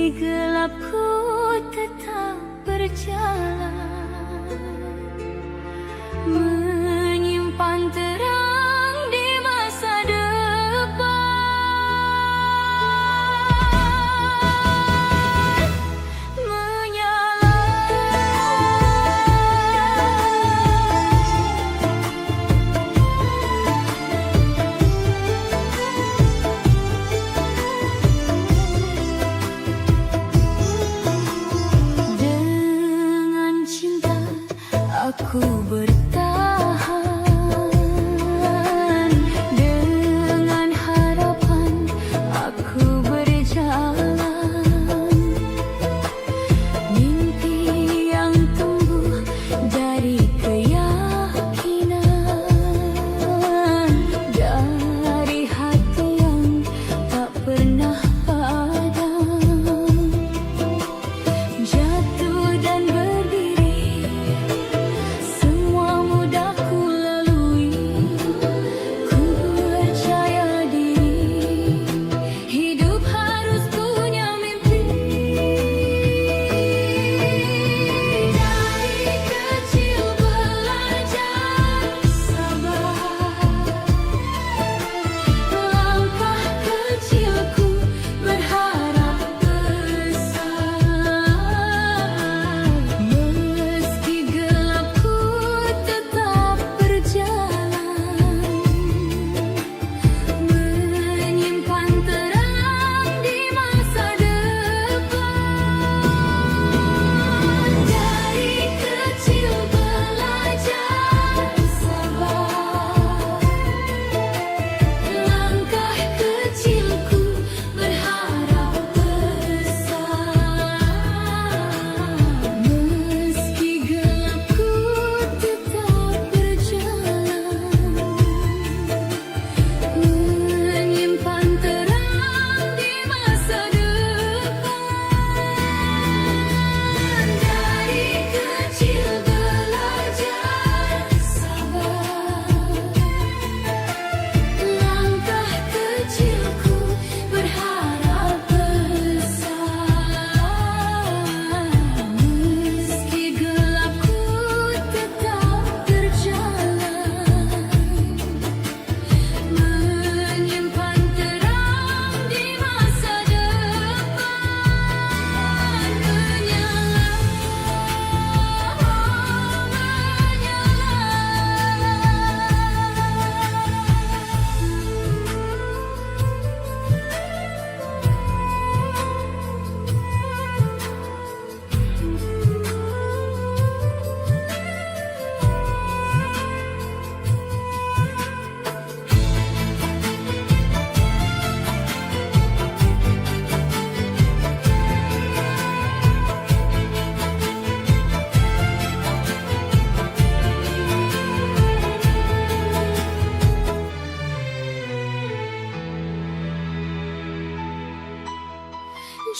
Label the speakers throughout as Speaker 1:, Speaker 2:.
Speaker 1: Meski gelap ku tetap berjalan, menyimpan terang di masa depan. Menyala dengan cinta aku bertahan, dengan harapan aku berjalan. Mimpi yang tumbuh dari keyakinan, dari hati yang tak pernah padam. Jatuh dan berdiri, semua mudah ku lalui. Ku percaya diri, hidup harus punya mimpi. Dari kecil belajar sabar, langkah kecilku berharap besar. Meski gelap ku tetap berjalan, menyimpan terang di masa depan. Dari kecil belajar sabar, langkah kecilku berharap besar. Meski gelap ku tetap berjalan, menyimpan terang di masa depan. Dari kecil belajar sabar, langkah kecilku berharap besar. Meski gelap ku tetap berjalan, menyimpan terang di masa depan. Menyala,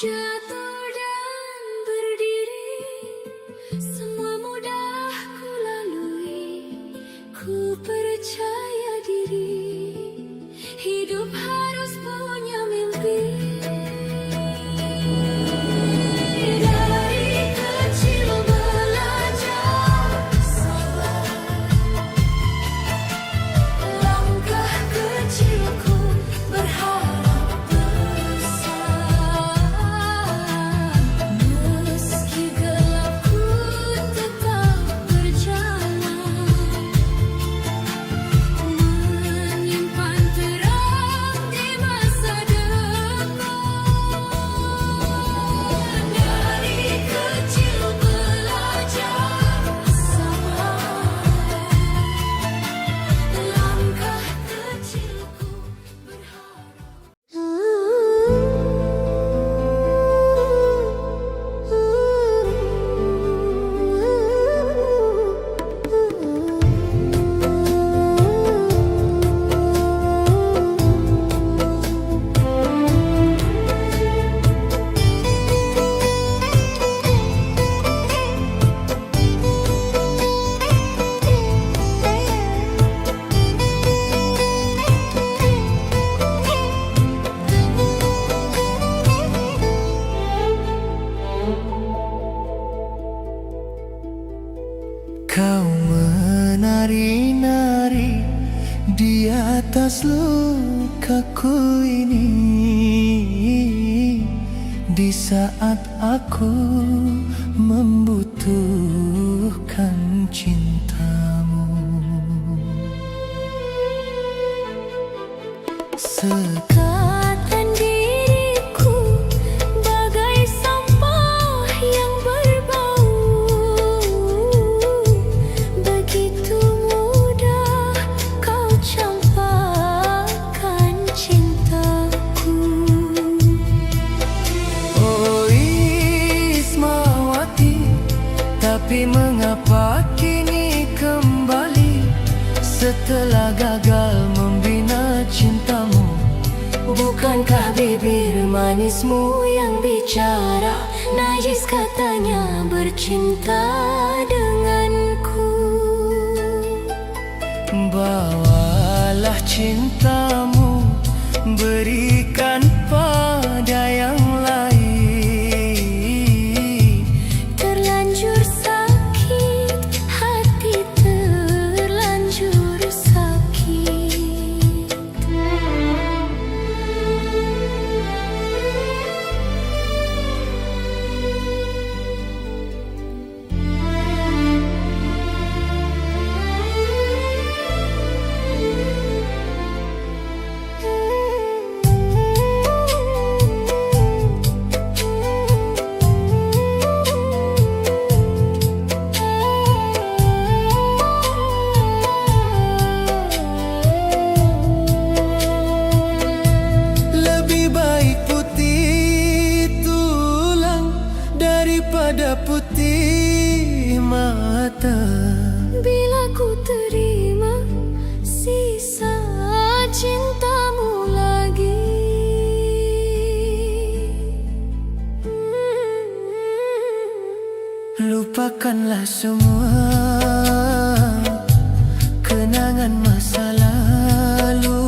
Speaker 1: jatuh dan berdiri, semua mudah ku lalui. Ku percaya diri, hidup harus punya mimpi. Dari kecil belajar sabar, langkah kecilku berharap besar.
Speaker 2: lukaku ini di saat aku membutuhkan cintamu.
Speaker 1: Sekatan diriku bagai sampah yang berbau, begitu mudah kau campakkan cintaku.
Speaker 2: Oh Ismawati, tapi mengapa kini kembali setelah gagal membina cintamu?
Speaker 1: Bukankah bibir manismu yang bicara najis katanya bercinta denganku?
Speaker 2: Bawalah cintamu, berikan pada yang lain.
Speaker 1: Terlanjur sakit, hati terlanjur sakit.
Speaker 2: Lebih baik putih tulang daripada putih mata.
Speaker 1: Bila ku terima sisa cintamu lagi,
Speaker 2: Lupakanlah semua kenangan masa lalu,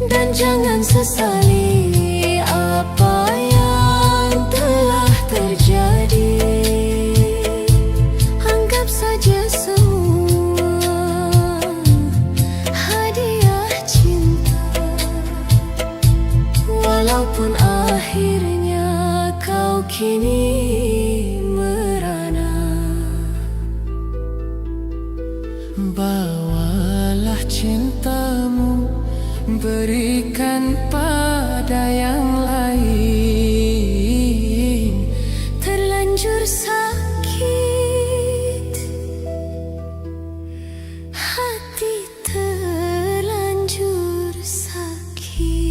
Speaker 1: dan jangan sesali apa yang telah terjadi. Anggap saja semua hadiah cinta, walaupun akhirnya kau kini merana.
Speaker 2: Bawalah cintamu, berikan pada yang lain.
Speaker 1: Terlanjur sakit, hati terlanjur sakit.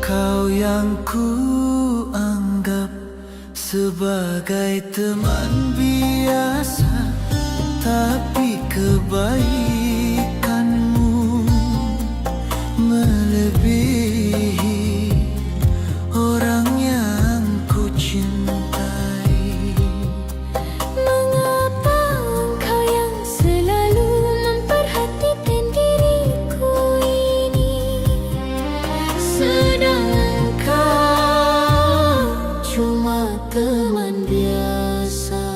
Speaker 2: Kau yang ku anggap sebagai teman biasa, tapi kebaikanmu melebihi orang yang ku cintai.
Speaker 1: Mengapa engkau yang selalu memperhatikan diriku ini, sedang kau cuma teman biasa?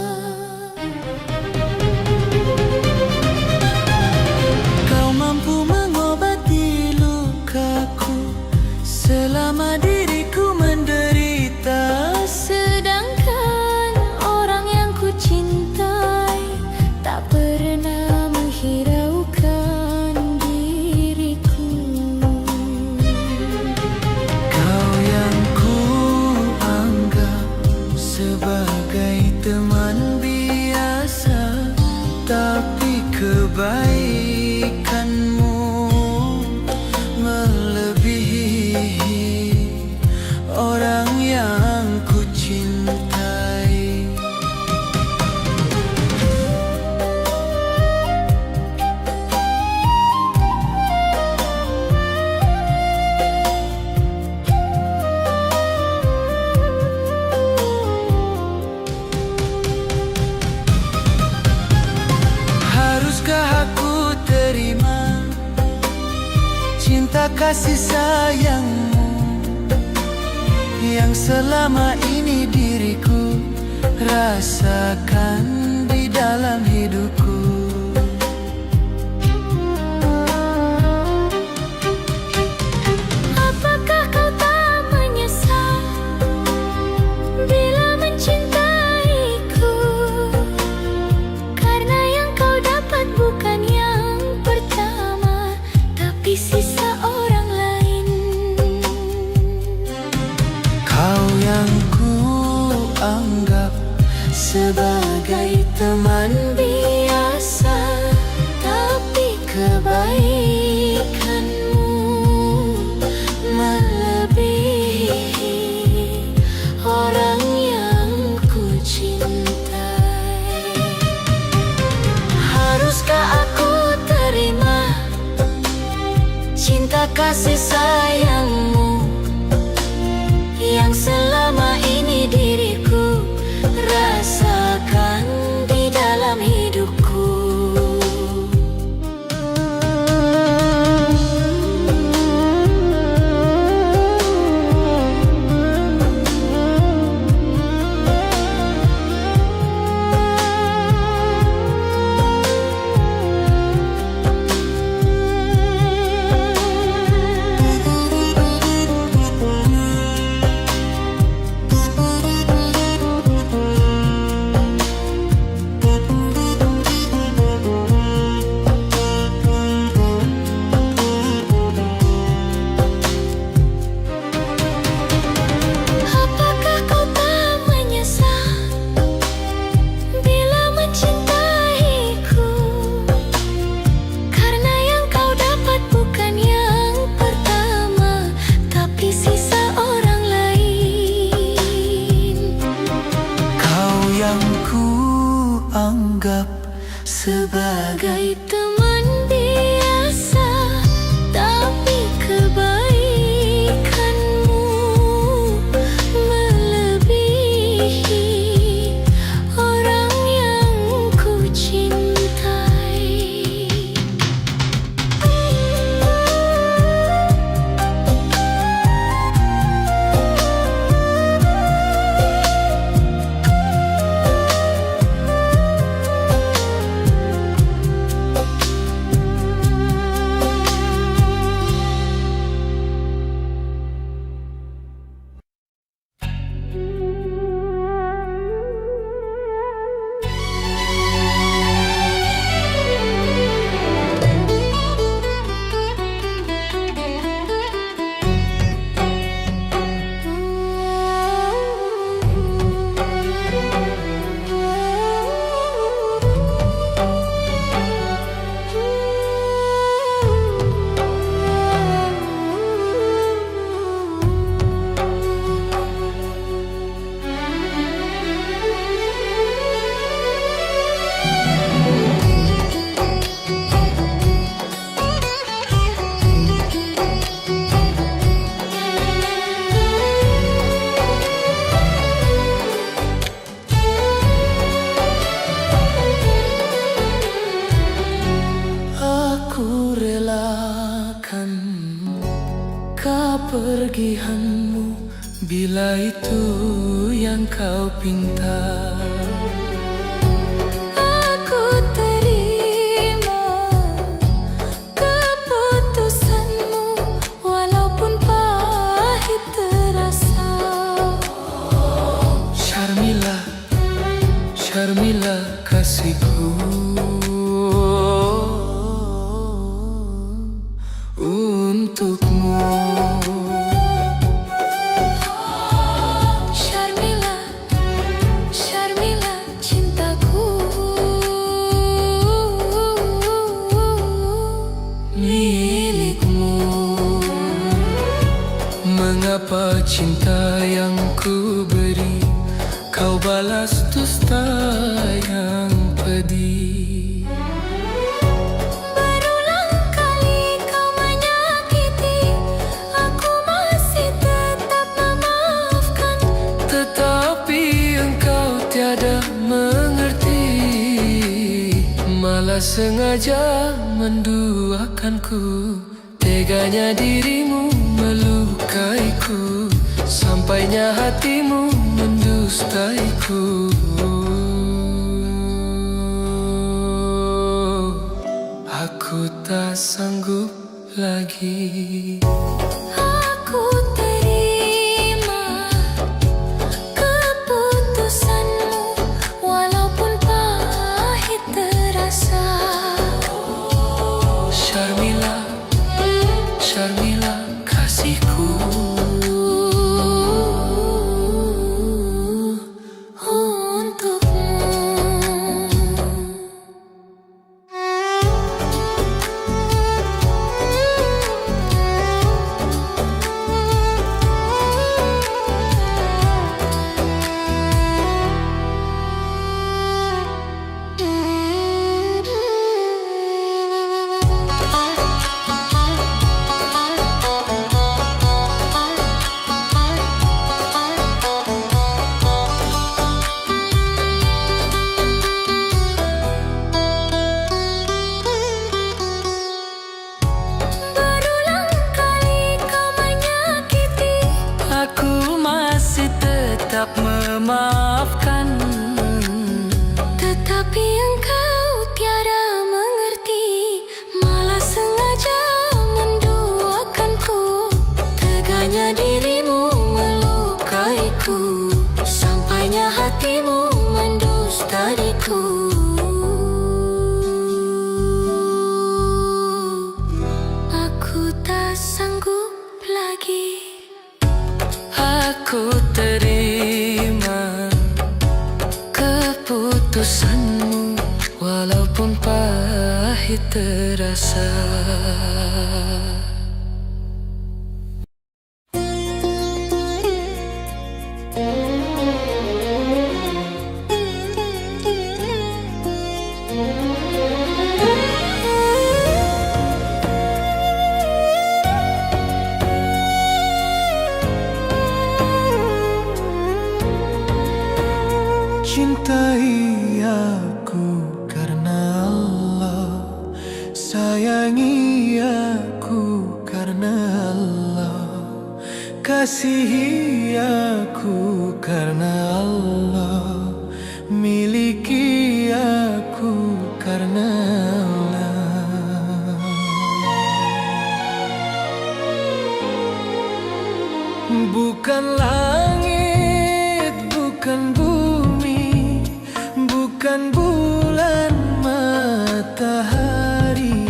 Speaker 2: Kau mampu mengobati lukaku selama diriku menderita.
Speaker 1: Sedangkan orang yang ku cintai tak pernah menghiraukan diriku.
Speaker 2: Kau yang ku anggap sebagai teman biasa, tapi kebaikanmu melebihi orang yang ku cintai. kasih sayangmu yang selama ini diriku rasakan di dalam hidupku.
Speaker 1: Apakah kau tak menyesal bila mencintaiku? Karena yang kau dapat bukan yang pertama, tapi sisa orang lain.
Speaker 2: Kau yang ku anggap sebagai teman biasa, tapi kebaikanmu melebihi orang yang ku cintai. Haruskah aku terima cinta kasih sayangmu yang selama ini diriku rasakan di dalam hidupku? Anggap sebagai teman biasa, tapi kebaikanmu melebihi orang yang ku cintai. Kepergianmu bila itu yang kau pinta. Aku terima keputusanmu walaupun pahit terasa. Syarmila, Syarmila kasihku, untukmu. Syarmila, Syarmila cintaku, milikmu. Mengapa cinta yang ku beri kau balas dusta yang pedih? Berulang kali kau menyakiti, aku masih tetap memaafkan. Tetapi engkau tiada mengerti, malah sengaja menduakanku Teganya dirimu melukaiku, sampainya hatimu mendustaiku. Aku tak sanggup lagi.
Speaker 1: Aku terima keputusanmu, walaupun pahit terasa.
Speaker 2: Syarmila, Syarmila kasihku. Tetap memaafkan,
Speaker 1: tetapi engkau tiada mengerti, malah sengaja menduakanku. Teganya dirimu melukaiku, sampainya hatimu mendustaiku. Aku tak sanggup lagi.
Speaker 2: Aku terima keputusanmu, walaupun pahit terasa.
Speaker 3: Cintai aku karena Allah, sayangi aku karena Allah, kasihi aku karena Allah, miliki aku karena Allah. Bukan langit, bukan bumi, bukan bulan matahari,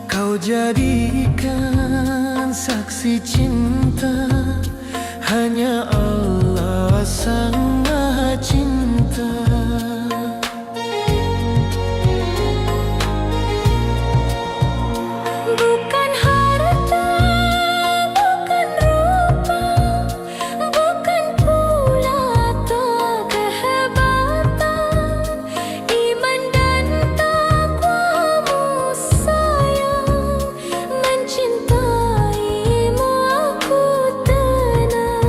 Speaker 3: kau jadikan saksi cinta, hanya Allah sang Maha Cinta.
Speaker 1: Bukan harta, bukan rupa, bukan pula kehebatan, iman dan takwamu sayang, mencintaimu aku tenang.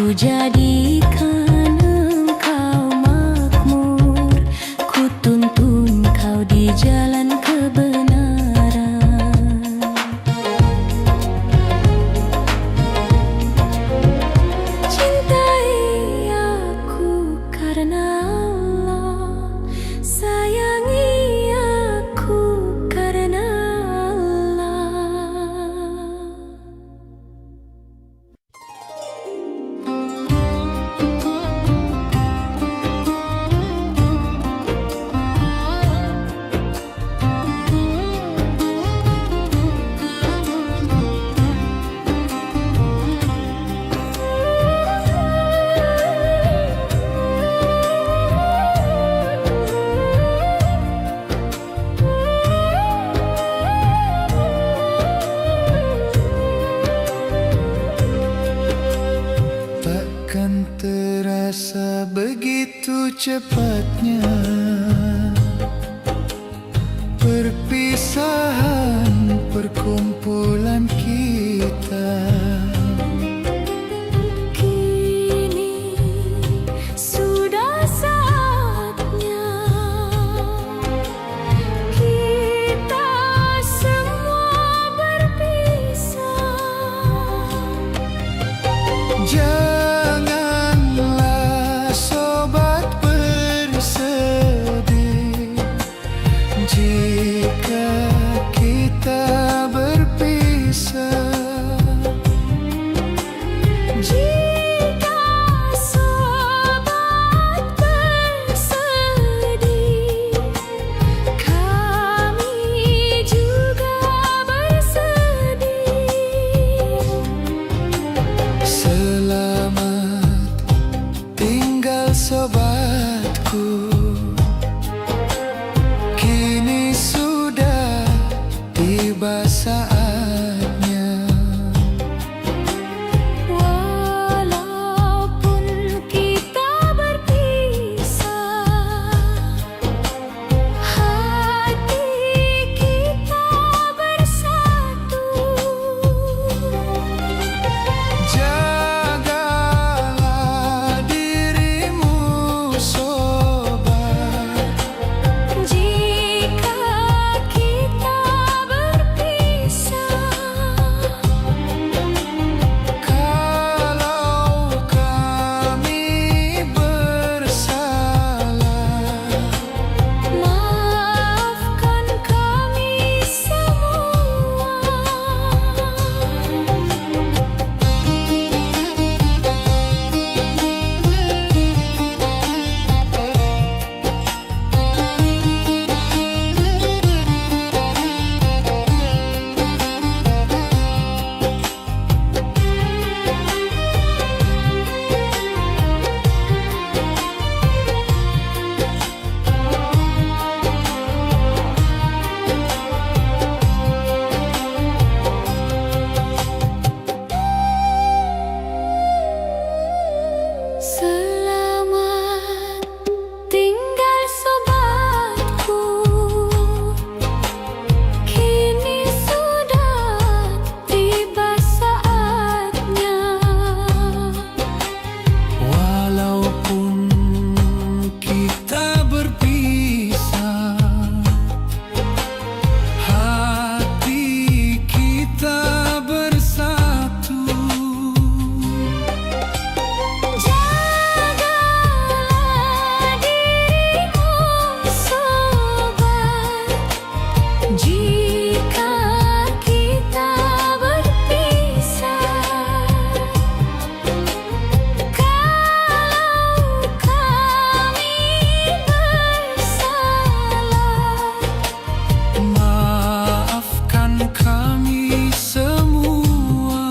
Speaker 1: ku jadikan engkau makmur, ku tuntun kau di jalan kebenaran. Cintai aku karena Allah, sayangi aku karena Allah.
Speaker 3: Takkan terasa begitu cepatnya perpisahan perkumpulan kita.
Speaker 1: Kini sudah saatnya kita semua berpisah.
Speaker 3: Janganlah sobat bersedih jika kita berpisah.
Speaker 1: Jika sobat bersedih, kami juga bersedih.
Speaker 3: Selamat tinggal sobatku, kini sudah tiba saatnya.
Speaker 1: Walaupun kita berpisah, hati kita bersatu.
Speaker 3: Jagalah dirimu sobat,
Speaker 1: Jika kita berpisah,
Speaker 3: kalau kami bersalah,
Speaker 1: maafkan kami semua. Selamat tinggal sobatku, kini sudah tiba saatnya.
Speaker 3: walaupun kita berpisah, hati kita bersatu.
Speaker 1: Jagalah dirimu sobat, jika kita berpisah. Kalau kami bersalah,
Speaker 3: Maafkan kami semua.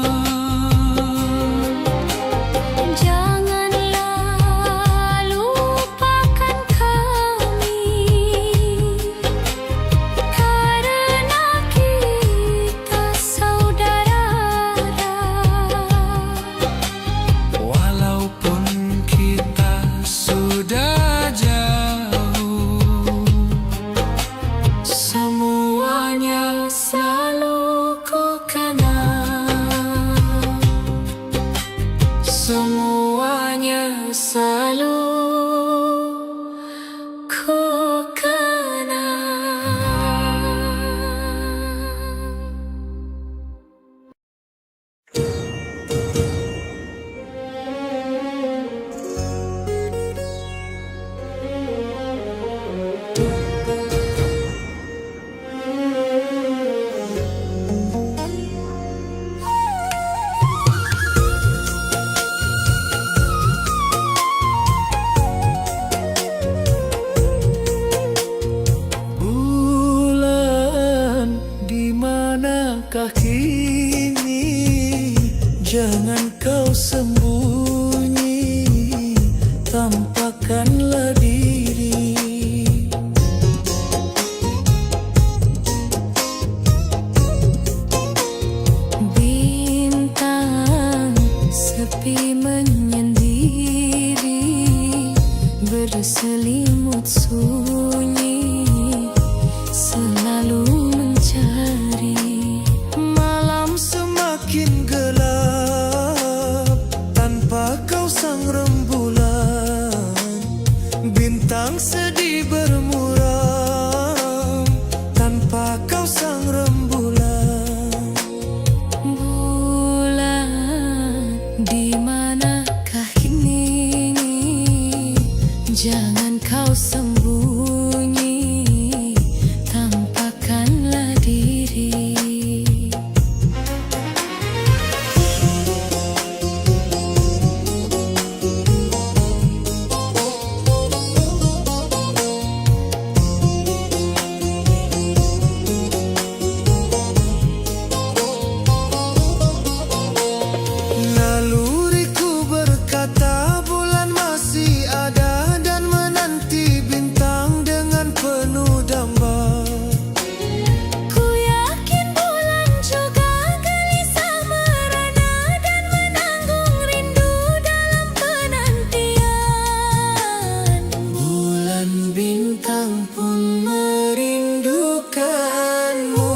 Speaker 1: janganlah lupakan kami, karena kita saudara.
Speaker 3: Walaupun kita sudah jauh, semuanya selalu ku kenang. Semua
Speaker 1: selalu ku kenang.
Speaker 2: Bulan, di manakah kini? Jangan kau sembunyi, tampakkanlah diri.
Speaker 1: Bintang sepi menyendiri, berselimut sunyi, selalu mencari.
Speaker 2: Malam semakin gelap tanpa kau sang rembulan. Bintang sedih bermuram tanpa kau sang rembulan.
Speaker 1: Bulan, di manakah kini? Jangan kau sembunyi, tampakkanlah diri.
Speaker 2: Naluriku berkata bulan masih ada dan menanti bintang dengan penuh damba.
Speaker 1: Ku yakin bulan juga gelisah merana dan menanggung rindu dalam penantian.
Speaker 2: Bulan bintang pun merindukanmu.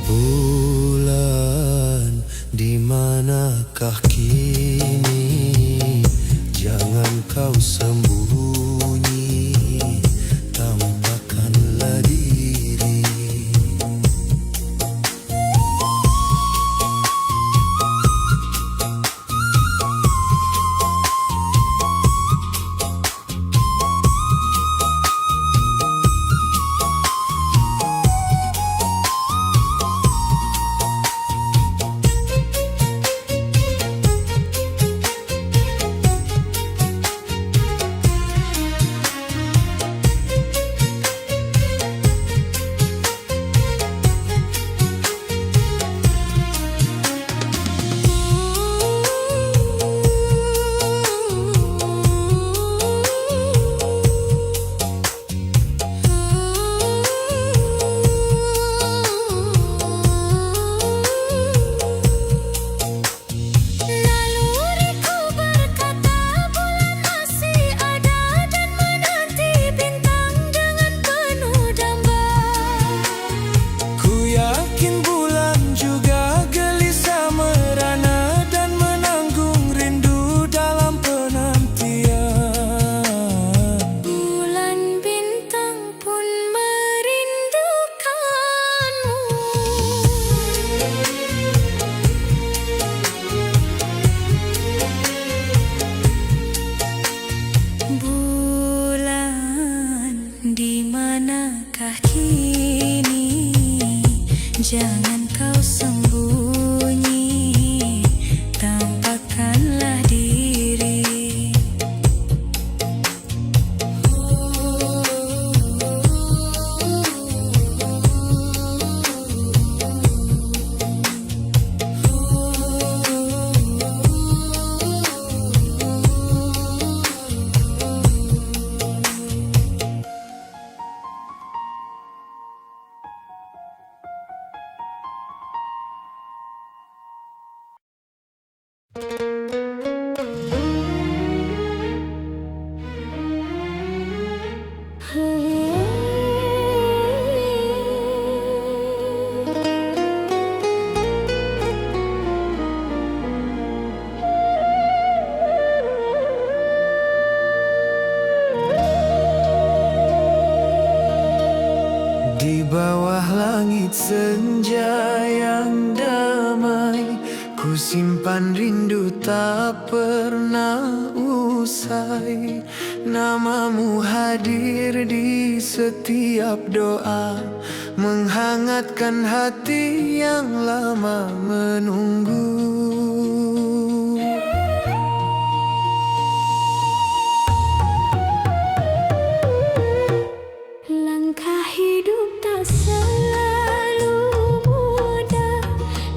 Speaker 2: Bulan, di manakah kini? Jangan kau sembunyi, tampakkanlah diri.
Speaker 1: Naluriku berkata bulan masih ada dan menanti bintang dengan penuh damba.
Speaker 2: Ku yakin bulan juga gelisah merana dan menanggung rindu dalam penantian.
Speaker 1: Bulan bintang pun merindukanmu. Bulan, di manakah kini? Jangan kau sembunyi, tampakkanlah diri.
Speaker 2: Di bawah langit senja yang damai, ku simpan rindu tak pernah usai. Namamu hadir di setiap doa, menghangatkan hati yang lama menunggu.
Speaker 1: Langkah hidup tak selalu mudah,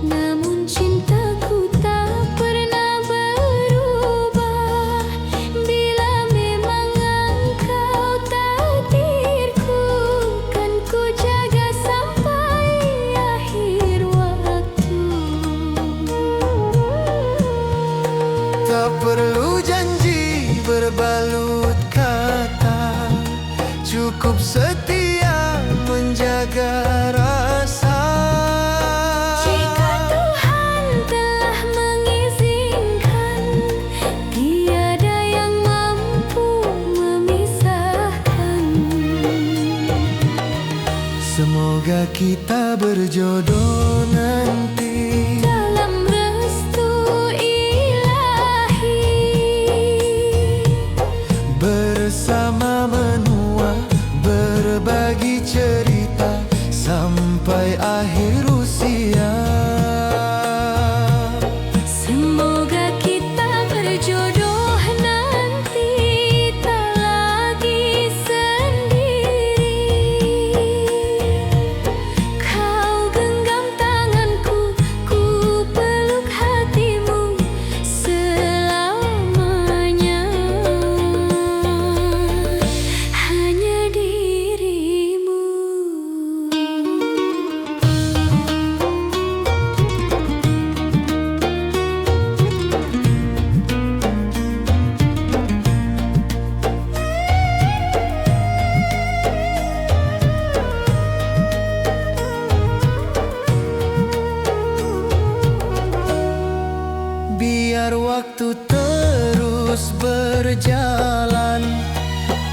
Speaker 1: namun cintaku tak pernah berubah. Bila memang engkau takdirku, kan ku jaga sampai akhir waktu.
Speaker 2: Tak perlu janji berbalut kata, cukup setia menjaga rasa.
Speaker 1: Jika Tuhan telah mengizinkan, tiada yang mampu memisahkan.
Speaker 2: Semoga kita berjodoh nanti
Speaker 1: Dalam restu ilahi,
Speaker 2: bersama menua, berbagi cerita sampai akhir usia.
Speaker 1: semoga kita berjodoh nanti, tak lagi sendiri. Kau genggam tanganku, ku peluk hatimu selamanya. Hanya dirimu.
Speaker 2: Biar waktu terus berjalan,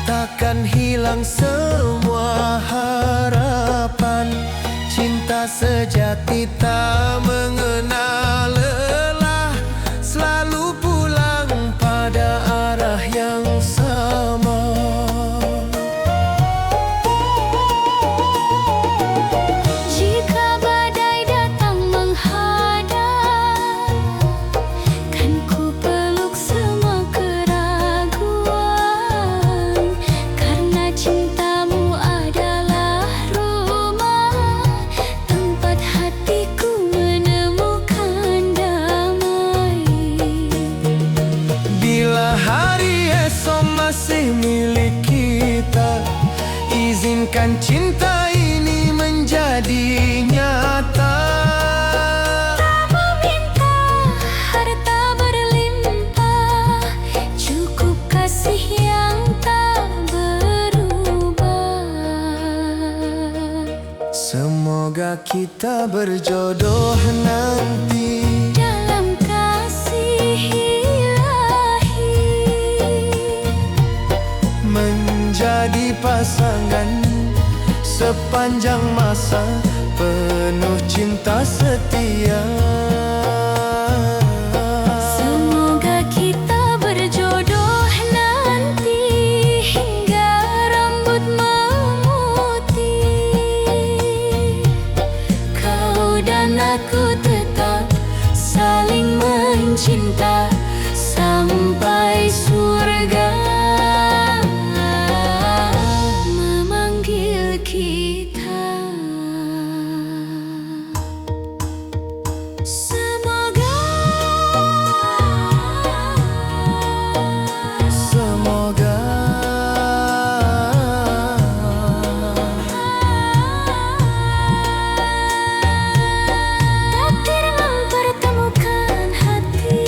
Speaker 2: takkan hilang semua harapan. Cinta sejati tak mengenal lelah, selalu pulang pada arah yang sama.
Speaker 1: Jika badai datang menghadap, kan ku peluk semua keraguan. Karena cintamu adalah rumah, tempat hatiku menemukan damai.
Speaker 2: Bila hari esok masih milik kita, izinkan cinta ini menjadi nyata.
Speaker 1: Tak meminta harta berlimpah, cukup kasih yang tak berubah.
Speaker 2: Semoga kita berjodoh nanti
Speaker 1: Dalam kasih ilahi,
Speaker 2: menjadi pasangan sepanjang masa, penuh cinta setia.
Speaker 1: semoga kita berjodoh nanti hingga rambut memutih. Kau dan aku tetap saling mencinta sampai surga memanggil kita. Semoga takdir mempertemukan hati.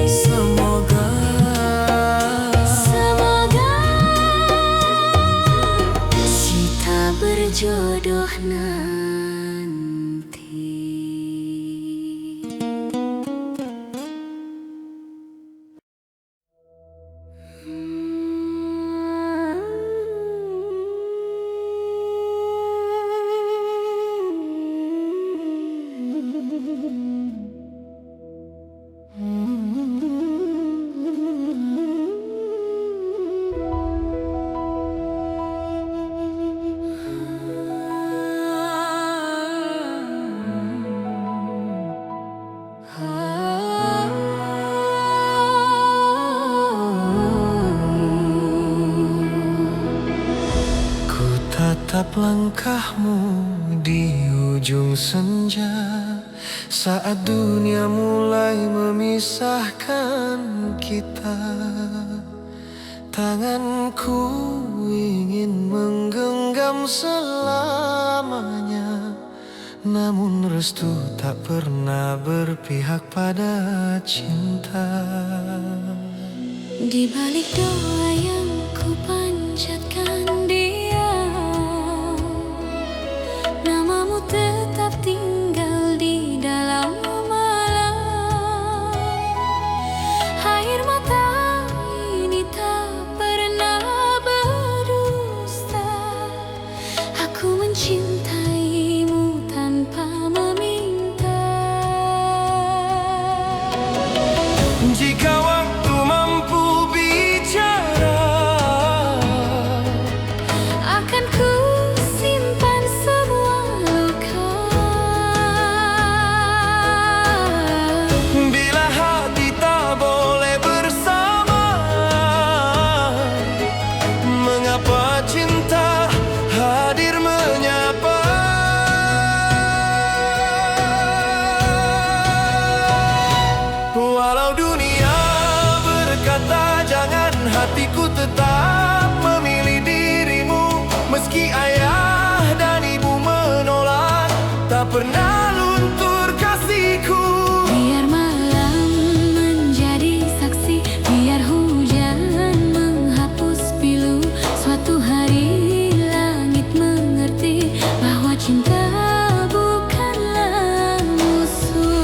Speaker 2: Semoga
Speaker 1: kita berjodoh nanti.
Speaker 2: langkahmu di ujung senja, saat dunia mulai memisahkan kita. Tanganku ingin menggenggam selamanya, namun restu tak pernah berpihak pada cinta.
Speaker 1: Di balik doa yang ku panjatkan dia, namamu tetap tinggal di dalam malam. Air mata ini tak pernah berdusta. Aku mencintaimu tanpa meminta.
Speaker 2: Jika waktu mampu bicara,
Speaker 1: Akan ku simpan semua luka.
Speaker 2: bila hati tak boleh bersama, mengapa cinta hadir menyapa? Walau dunia berkata jangan, hatiku tetap memilih dirimu. Meski ayah dan ibu menolak, tak pernah luntur kasihku.
Speaker 1: Biar malam menjadi saksi, biar hujan menghapus pilu. Suatu hari langit mengerti bahwa cinta bukanlah musuh.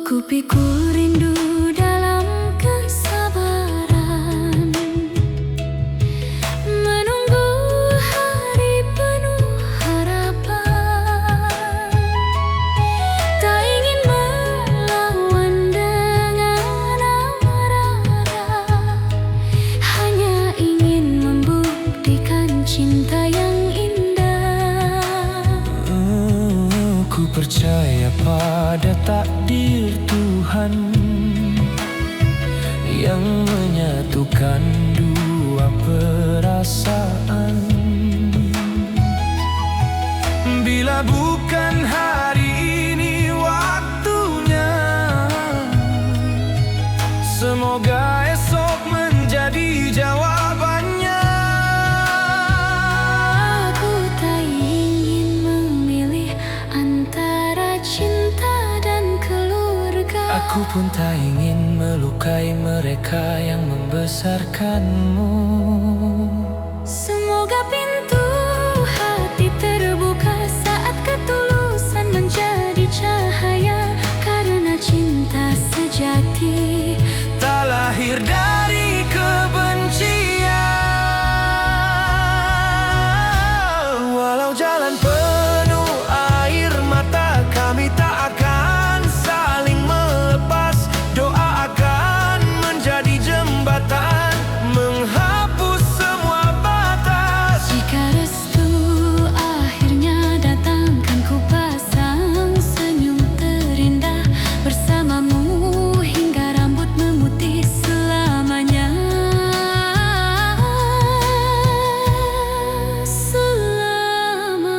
Speaker 1: Ku pikul rindu dalam kesabaran, menunggu hari penuh harapan. Tak ingin melawan dengan amarah, hanya ingin membuktikan cinta yang indah.
Speaker 2: Ku percaya pada takdir Tuhan yang menyatukan dua perasaan. Bila bukan hari ini waktunya, semoga esok menjadi jawabannya.
Speaker 1: Aku tak ingin memilih antara cinta dan keluarga.
Speaker 2: Aku pun tak ingin melukai mereka yang membesarkanmu.
Speaker 1: Semoga pintu hati terbuka saat ketulusan menjadi cahaya. Karena cinta sejati
Speaker 2: Tak lahir dari kebencian. Walau jalan penuh air mata, kami tak akan saling melepas. Doa akan menjadi jembatan, menghapus semua batas.
Speaker 1: jika restu akhirnya datang, kan ku pasang senyum terindah bersamamu hingga rambut memutih selamanya. Selamanya.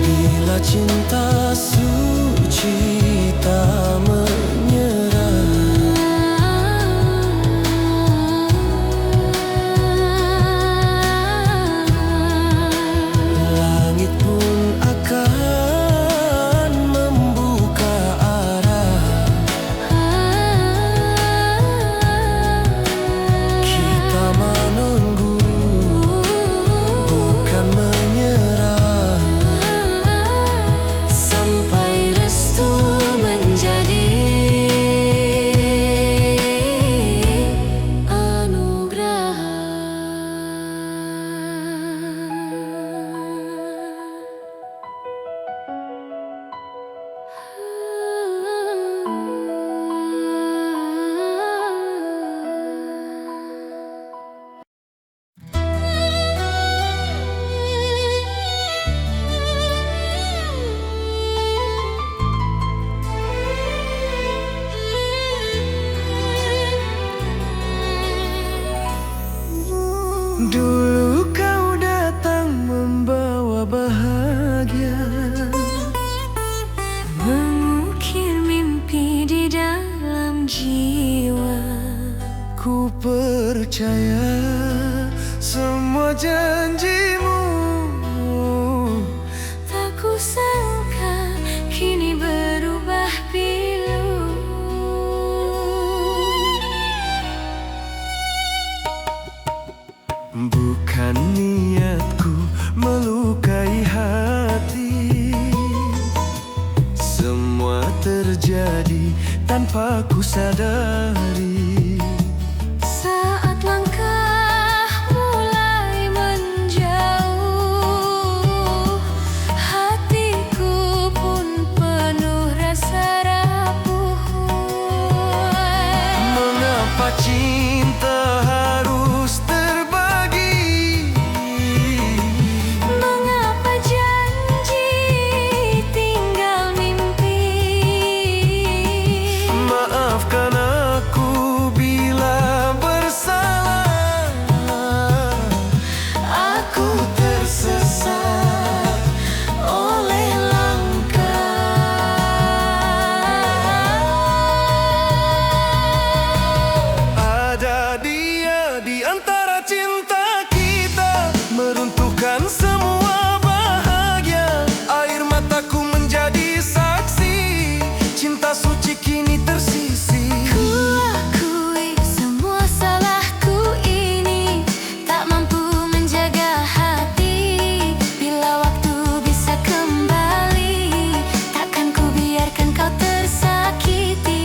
Speaker 2: Bila cinta suci tak menyerah, langit pun akan membuka arah. Kita menunggu, bukan menyerah. bahagia,
Speaker 1: mengukir mimpi di dalam jiwa.
Speaker 2: ku percaya semua janjimu.
Speaker 1: Tak kusangka kini berubah pilu.
Speaker 2: Bukan niatku melukai hati, semua terjadi tanpa ku sadari.
Speaker 1: Saat langkah mulai menjauh, hatiku pun penuh rasa rapuh.
Speaker 2: Mengapa cinta harus terbagi?
Speaker 1: Mengapa janji tinggal mimpi?
Speaker 2: Maafkan aku bila bersalah.
Speaker 1: Aku tersesat oleh langkah.
Speaker 2: Ada dia di antara cinta kita, meruntuhkan semua bahagia. Air mataku menjadi saksi, cinta suci kini tersisih.
Speaker 1: Ku akui semua salahku ini, tak mampu menjaga hati. Bila waktu bisa kembali, takkan ku biarkan kau tersakiti.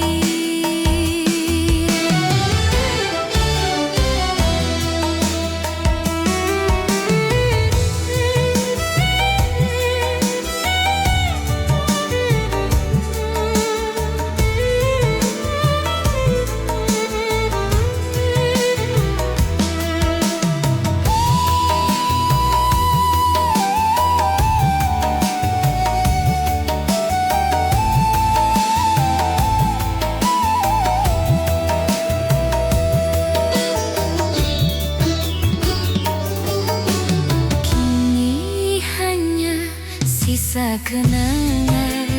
Speaker 1: Kini hanya sisa kenangan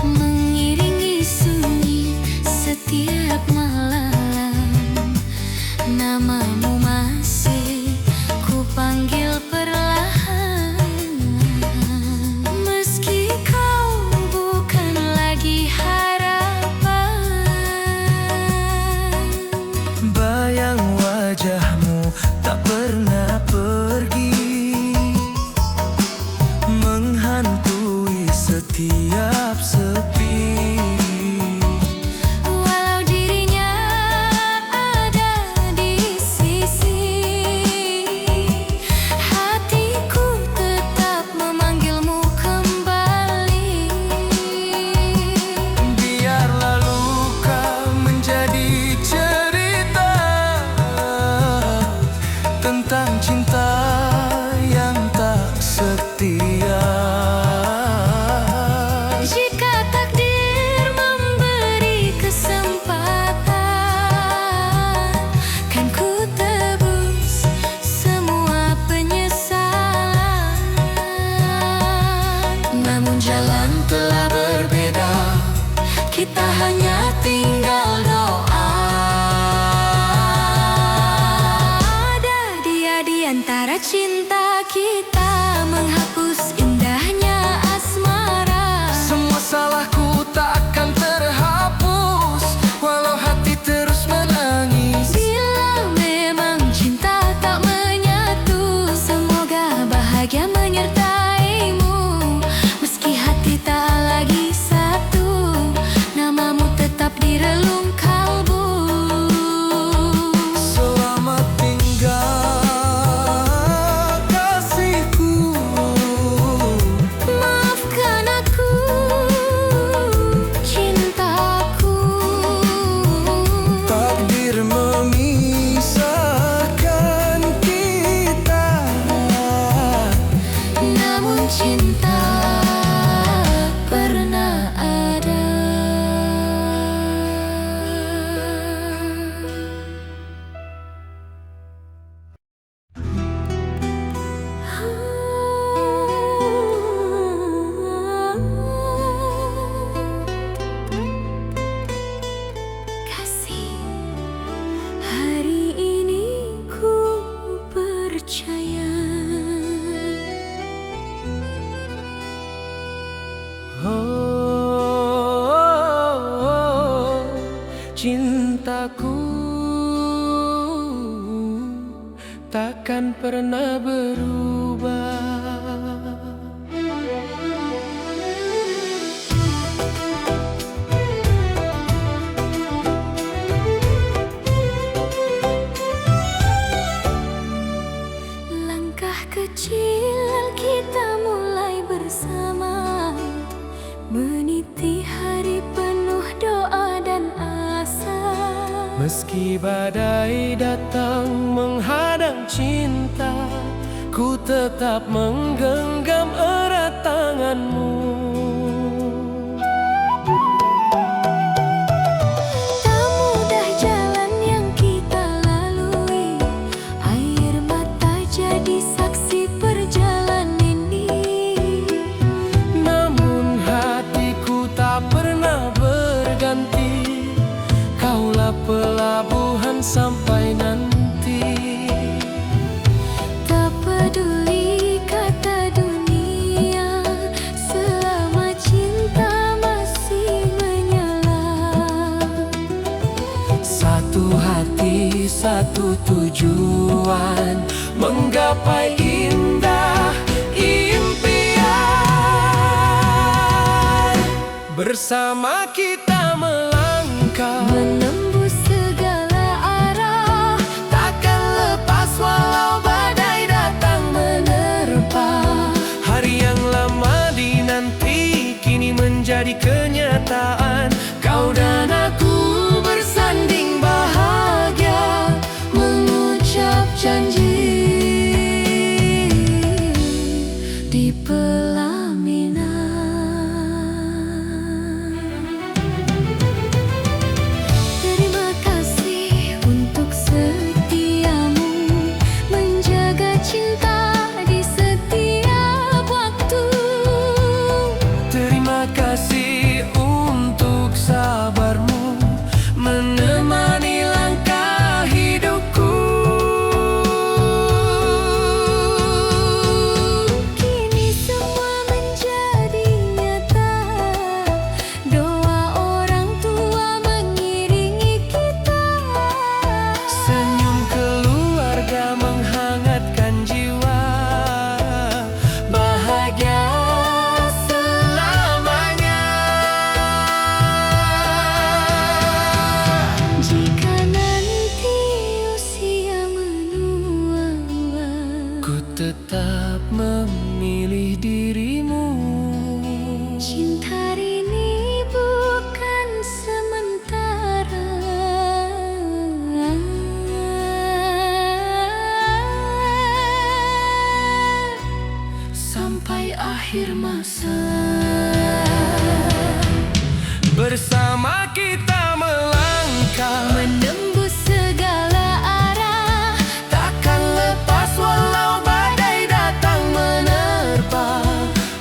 Speaker 1: mengiringi sunyi setiap malam. Namamu masih ku panggil perlahan, meski kau bukan lagi harapan.
Speaker 2: Bayang wajahmu tak pernah pergi, menghantui setiap sepi.
Speaker 1: Walau dirinya ada di
Speaker 2: takkan pernah berubah.
Speaker 1: Langkah kecil kita mulai bersama, meniti hari penuh doa dan asa.
Speaker 2: Meski badai datang menghadang cinta, ku tetap menggenggam erat tanganmu.
Speaker 1: Tak mudah jalan yang kita lalui, air mata jadi saksi perjalanan ini.
Speaker 2: Namun hatiku tak pernah berganti, kaulah pelabuhan sampai nanti.
Speaker 1: Tak peduli kata dunia, selama cinta masih menyala.
Speaker 2: Satu hati, satu tujuan, menggapai indah impian. Bersama kita melangkah,
Speaker 1: Menembus segala arah,
Speaker 2: takkan lepas walau badai datang menerpa. Hari yang lama dinanti kini menjadi kenyataan. Kau dan aku bersanding bahagia,
Speaker 1: mengucap janji di pelaminan. Terima kasih untuk setiamu, menjaga cinta di setiap waktu.
Speaker 2: terima kasih untuk sabarmu, menemani langkah hidupku.
Speaker 1: Kini semua menjadi nyata, doa orang tua mengiringi kita.
Speaker 2: Senyum keluarga menghangatkan jiwa, bahagia selamanya.
Speaker 1: Jika nanti usia menua,
Speaker 2: Ku tetap memilih dirimu.
Speaker 1: cinta ini bukan sementara.
Speaker 2: Sampai akhir masa, bersama kita melangkah,
Speaker 1: Menembus segala arah,
Speaker 2: takkan lepas walau badai datang menerpa.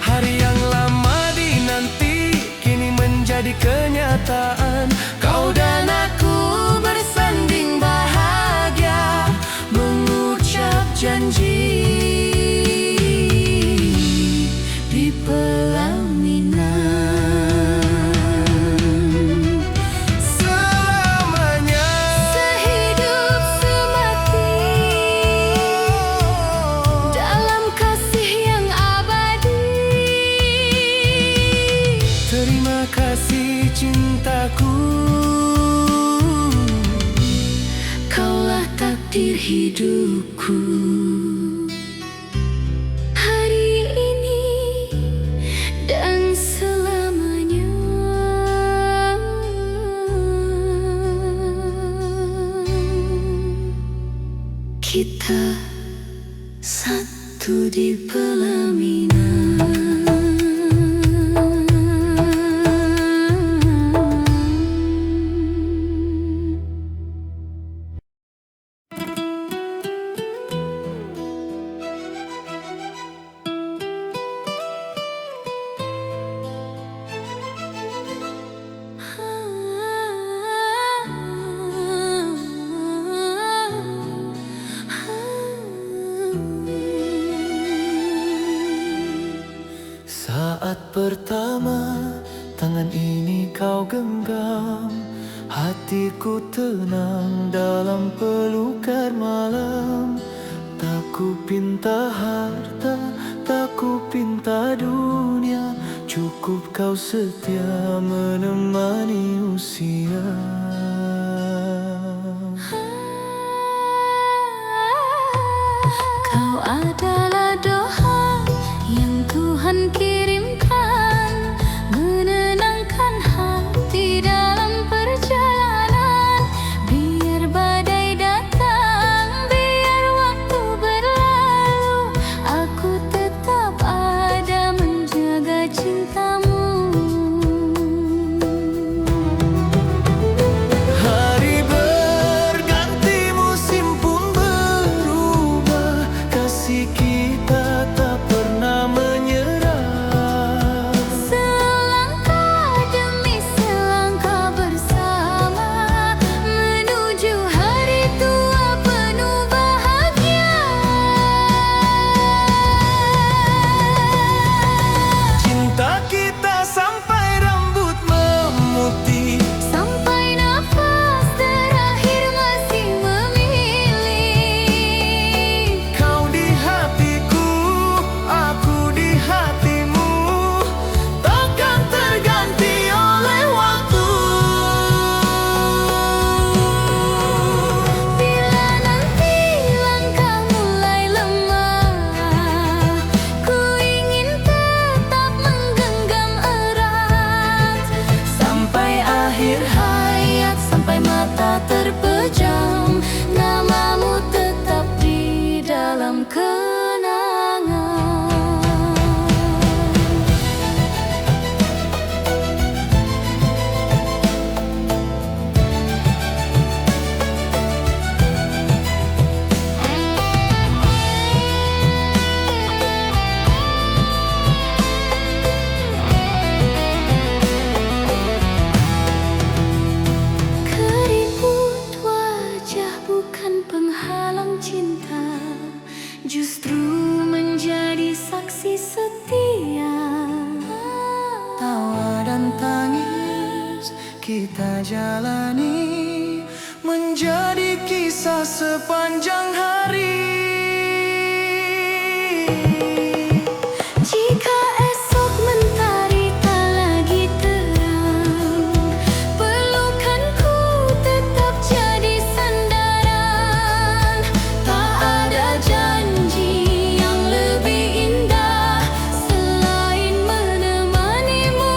Speaker 2: Hari yang lama dinanti kini menjadi kenyataan. Kau dan aku bersanding bahagia, mengucap janji di pelaminan. Selamanya,
Speaker 1: sehidup semati, dalam kasih yang abadi.
Speaker 2: terima kasih cintaku.
Speaker 1: Kaulah takdir hidupku. Hari ini dan selamanya. Kita satu di pelaminan.
Speaker 2: Saat pertama tangan ini kau genggam, hatiku tenang dalam pelukan malam. Tak ku pinta harta, tak ku pinta dunia, cukup kau setia menemani usia.
Speaker 1: Kau adalah doa yang Tuhan kirimkan, menenangkan hati dalam perjalanan. Biar badai datang, biar waktu berlalu, aku tetap ada menjaga cintamu.
Speaker 2: Hari berganti, musim pun berubah, kasih kita tak pernah menyerah.
Speaker 1: Selangkah demi selangkah bersama, menuju hari tua penuh bahagia.
Speaker 2: Cinta kita sampai rambut memutih,
Speaker 1: Sampai nafas terakhir masih memilih.
Speaker 2: kau di hatiku, aku di hatimu, takkan terganti oleh waktu.
Speaker 1: Bila nanti langkah mulai lemah, ku ingin tetap menggenggam erat. Sampai akhir hayat, sampai mata terpejam, namamu tetap di dalam kenangan. Keriput wajah bukan penghalang cinta, justru menjadi saksi setia.
Speaker 2: Tawa dan tangis kita jalani, menjadi kisah sepanjang hari.
Speaker 1: Jika esok mentari tak lagi terang, pelukanku tetap jadi sandaran. Tak ada janji yang lebih indah selain menemanimu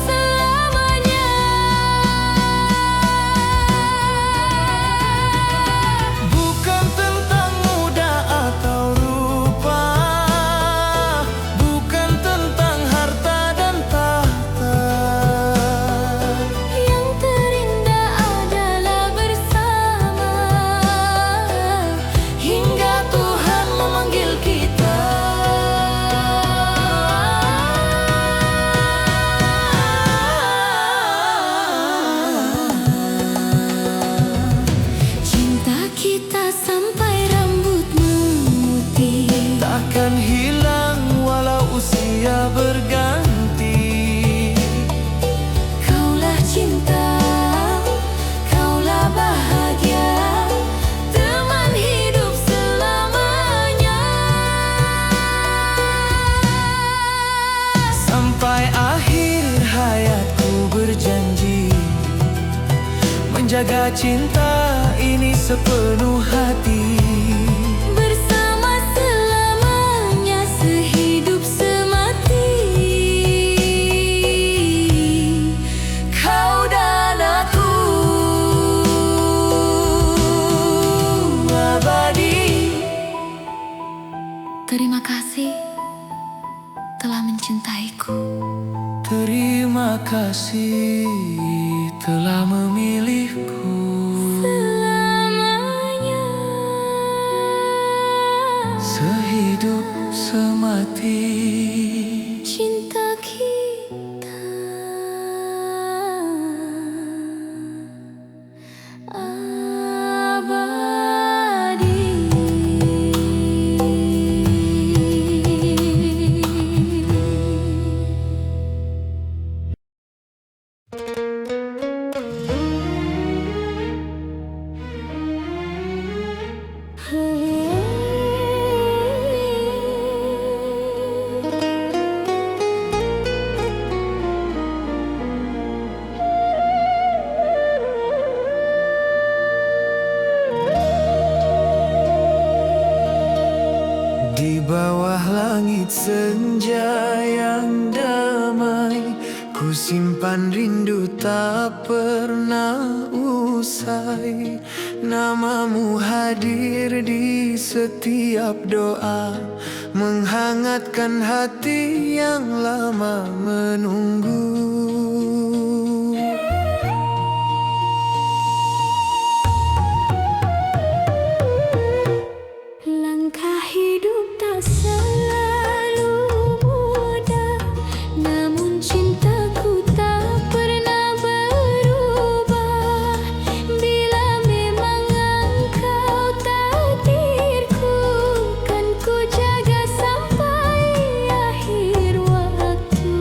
Speaker 1: selamanya.
Speaker 2: Bukan tentang muda atau rupa, bukan tentang harta dan tahta.
Speaker 1: Yang terindah adalah bersama, hingga Tuhan memanggil kita. Cinta kita sampai rambut memutih,
Speaker 2: Takkan hilang walau usia berganti.
Speaker 1: kaulah cinta, kaulah bahagia, teman hidup selamanya.
Speaker 2: Sampai akhir hayatku berjanji, menjaga cinta ini sepenuh hati.
Speaker 1: Bersama selamanya, sehidup semati, kau dan aku abadi. Terima kasih telah mencintaiku.
Speaker 2: Terima kasih telah memilihku.
Speaker 1: Selamanya.
Speaker 2: Sehidup semati.
Speaker 1: Cinta kita abadi.
Speaker 2: senja yang damai, ku simpan rindu tak pernah usai. Namamu hadir di setiap doa, menghangatkan hati yang lama menunggu.
Speaker 1: Langkah hidup tak selalu mudah, namun cintaku tak pernah berubah. Bila memang engkau takdirku, kan ku jaga sampai akhir waktu.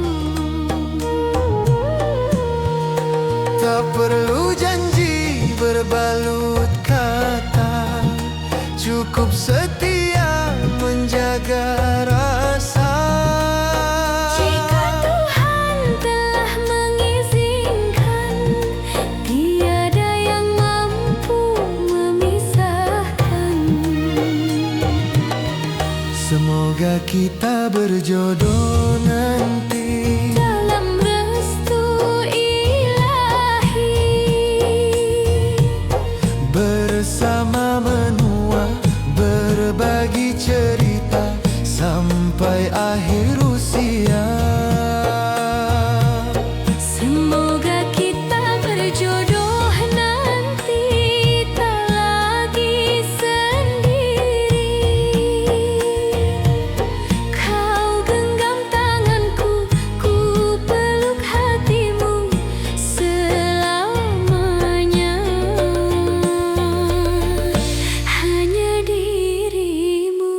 Speaker 2: Tak perlu janji berbalut kata, cukup setia menjaga rasa.
Speaker 1: Jika Tuhan telah mengizinkan, tiada yang mampu memisahkan.
Speaker 2: Semoga kita berjodoh nanti
Speaker 1: Dalam restu ilahi,
Speaker 2: bersama menua, berbagi cerita sampai akhir usia.
Speaker 1: semoga kita berjodoh nanti, tak lagi sendiri. Kau genggam tanganku, ku peluk hatimu selamanya. Hanya dirimu.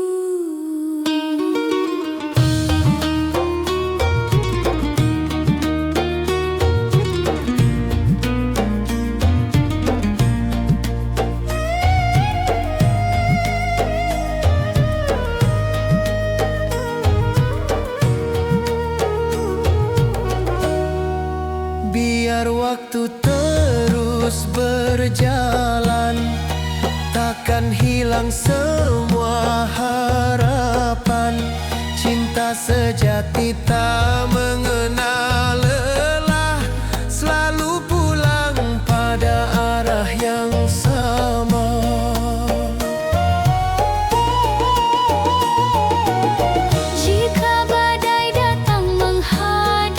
Speaker 2: Biar waktu terus berjalan, takkan hilang semua harapan. Cinta sejati tak mengenal lelah, selalu pulang pada arah yang sama.
Speaker 1: Jika badai datang menghadap,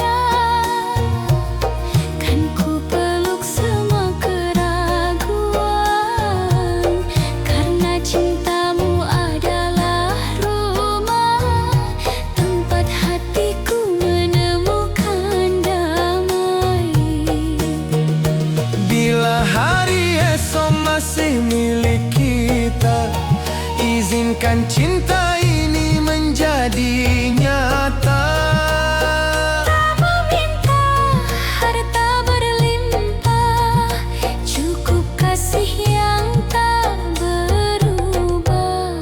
Speaker 1: kan ku peluk semua keraguan. Karena cintamu adalah rumah, tempat hatiku menemukan damai.
Speaker 2: Bila hari esok masih milik kita, izinkan cinta ini menjadi nyata.
Speaker 1: Tak meminta harta berlimpah, cukup kasih yang tak berubah.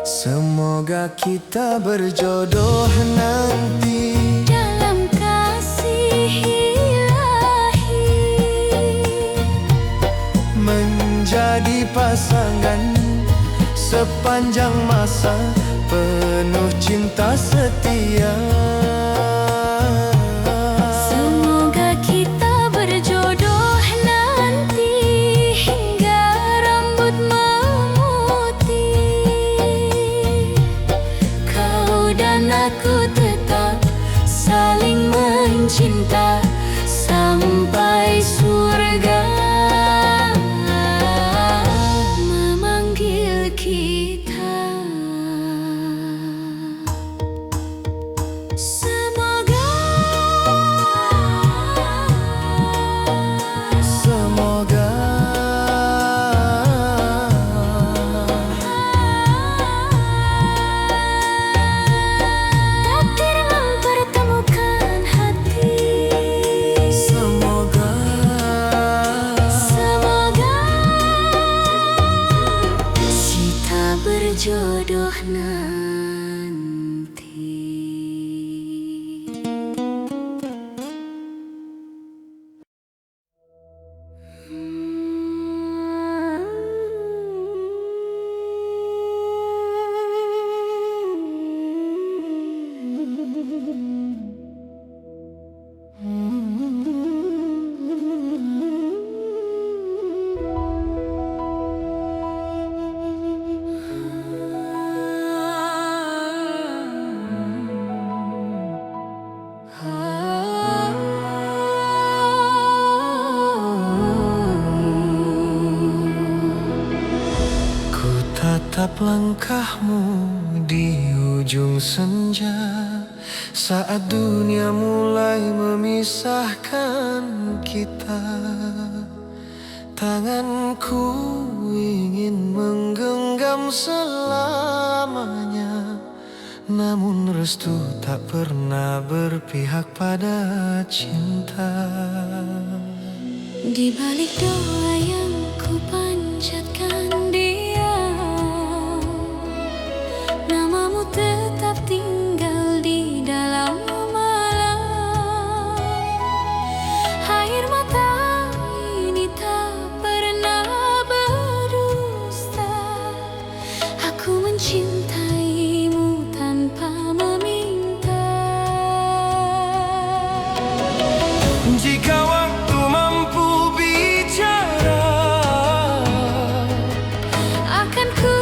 Speaker 2: Semoga kita berjodoh nanti
Speaker 1: Dalam kasih ilahi,
Speaker 2: menjadi pasangan sepanjang masa, penuh cinta setia.
Speaker 1: semoga kita berjodoh nanti hingga rambut memutih. Kau dan aku tetap saling mencinta sampai surga memanggil kita. Semoga takdir mempertemukan hati.
Speaker 2: Semoga Ku tatap langkahmu di ujung senja, saat dunia mulai memisahkan kita. Tanganku ingin menggenggam selamanya, namun restu tak pernah berpihak pada cinta.
Speaker 1: Di balik doa yang ku panjatkan dia, namamu tetap tinggal di dalam malam. Air mata ini tak pernah berdusta. Aku mencintaimu tanpa meminta.
Speaker 2: Jika waktu mampu bicara,
Speaker 1: Akan ku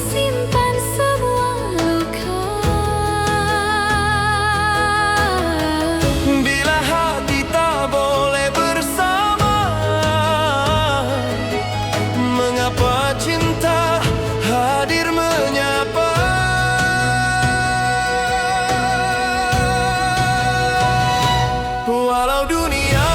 Speaker 1: simpan semua luka.
Speaker 2: bila hati tak boleh bersama, mengapa cinta hadir menyapa? Walau dunia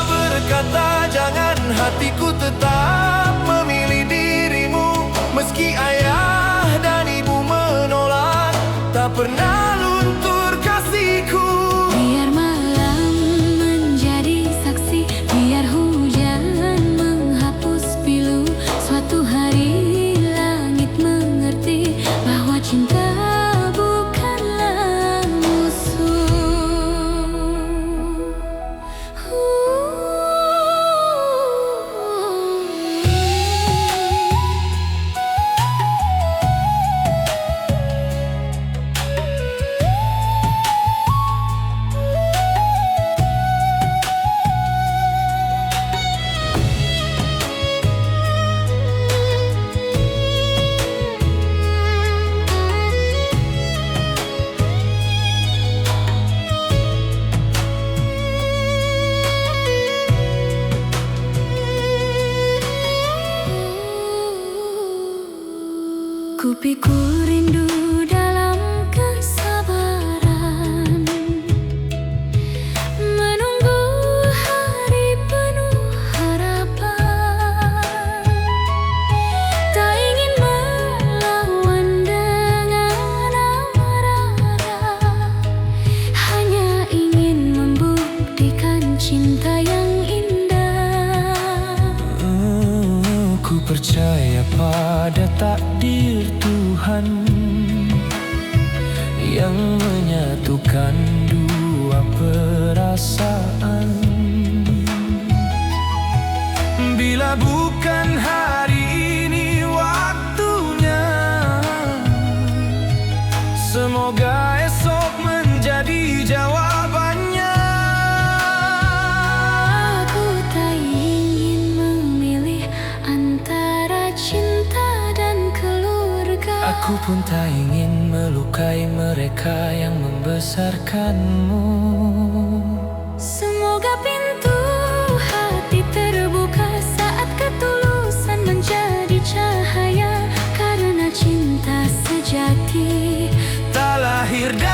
Speaker 2: berkata jangan, hatiku tetap memilih dirimu. Meski ayah dan ibu menolak, tak pernah luntur kasihku.
Speaker 1: Biar malam menjadi saksi, biar hujan menghapus pilu. Suatu hari langit mengerti bahwa cinta bukanlah musuh. Ku pikul rindu dalam kesabaran, menunggu hari penuh harapan. Tak ingin melawan dengan amarah, hanya ingin membuktikan cinta yang indah.
Speaker 2: Ku percaya pada takdir Tuhan yang menyatukan dua perasaan. Bila bukan hari ini waktunya, semoga esok menjadi jawabannya.
Speaker 1: Aku tak ingin memilih antara cinta dan keluarga.
Speaker 2: Aku pun tak ingin melukai mereka yang membesarkanmu.
Speaker 1: Semoga pintu hati terbuka saat ketulusan menjadi cahaya, karena cinta sejati
Speaker 2: Tak lahir dari